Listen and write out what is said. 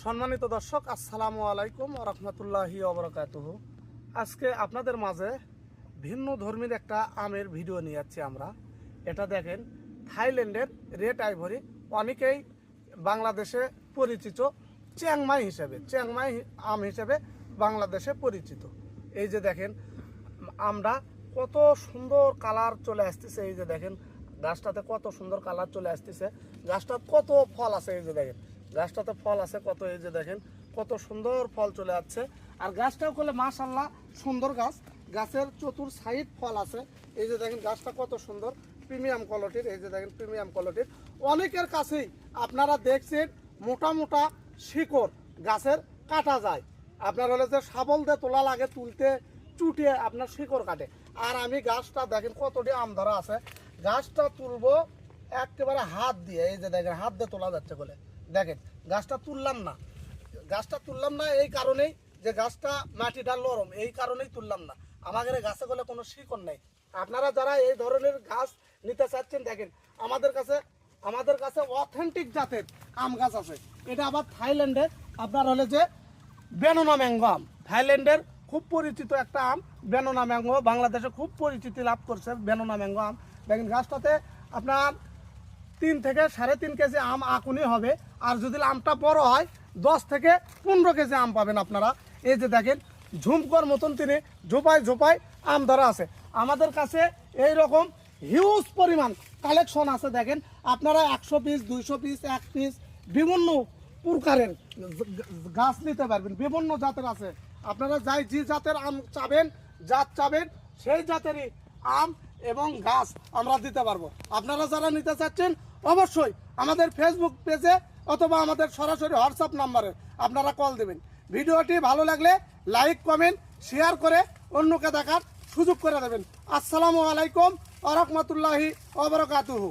সম্মানিত দর্শক, আসসালামু আলাইকুম ওয়া রাহমাতুল্লাহি ওয়া বারাকাতুহু। আজকে আপনাদের মাঝে ভিন্ন ধর্মীর একটা আমের ভিডিও নিয়ে যাচ্ছি আমরা। এটা দেখেন, থাইল্যান্ডের রেড আইভরি, অনেকেই বাংলাদেশে পরিচিত চিয়াংমাই হিসেবে, চিয়াংমাই আম হিসেবে বাংলাদেশে পরিচিত। এই যে দেখেন, আমরা কত সুন্দর কালার চলে আসতেছে। এই যে দেখেন, গাছটাতে কত সুন্দর কালার চলে আসতেছে। গাছটা কত ফল আছে, এই যে দেখেন গাছটাতে ফল আছে কত। এই যে দেখেন কত সুন্দর ফল চলে যাচ্ছে। আর গাছটাও করলে মাশাআল্লাহ সুন্দর গাছ, গাছের চতুর সাইড ফল আছে। এই যে দেখেন গাছটা কত সুন্দর, প্রিমিয়াম কোয়ালিটির। এই যে দেখেন প্রিমিয়াম কোয়ালিটির। অনেকের কাছেই আপনারা দেখছেন মোটা মোটা শিকড় গাছের কাটা যায়, আপনার হলে যে শাবল দিয়ে তোলা লাগে, তুলতে চুটিয়ে আপনার শিকড় কাটে। আর আমি গাছটা দেখেন কতটি আম ধরা আছে, গাছটা তুলবো একেবারে হাত দিয়ে। এই যে দেখেন হাত দিয়ে তোলা যাচ্ছে বলে দেখেন গাছটা তুললাম না। গাছটা তুললাম না এই কারণেই যে গাছটা মাটিটা নরম, এই কারণেই তুললাম না। আমাদের গাছে বলে কোনো শিকড় নেই। আপনারা যারা এই ধরনের গাছ নিতে চাচ্ছেন, দেখেন আমাদের কাছে অথেন্টিক জাতের আম গাছ আছে। এটা আবার থাইল্যান্ডের আপনার হলে যে বেনোনা ম্যাঙ্গো আম, থাইল্যান্ডের খুব পরিচিত একটা আম বেনোনা ম্যাঙ্গো, বাংলাদেশে খুব পরিচিতি লাভ করছে বেনোনা ম্যাঙ্গো আম। দেখেন গাছটাতে আপনার 3 থেকে 3.5 কেজি আম আকুনি হবে। আর যদি আমটা বড় হয় 10 থেকে 15 কেজি আম পাবেন আপনারা। এই যে দেখেন ঝুমকর মতন তিনি ঝোপায় ঝোপায় আম ধরা আছে। আমাদের কাছে এই রকম হিউজ পরিমাণ কালেকশন আছে। দেখেন আপনারা 100 পিস, 200 পিস, 1 পিস বিভিন্ন প্রকারের গাছ নিতে পারবেন, বিভিন্ন জাতের আছে। আপনারা যে জাতের আম চাবেন, জাত চাবেন, সেই জাতেরই আম এবং গাছ আমরা দিতে পারবো। আপনারা যারা নিতে চাচ্ছেন অবশ্যই আমাদের ফেসবুক পেজে অথবা আমাদের সরাসরি হোয়াটসঅ্যাপ নাম্বারে আপনারা কল দেবেন। ভিডিওটি ভালো লাগলে লাইক, কমেন্ট, শেয়ার করে অন্যকে দেখার সুযোগ করে দেবেন। আসসালামু আলাইকুম ওয়া রাহমাতুল্লাহি ওয়া বারাকাতুহু।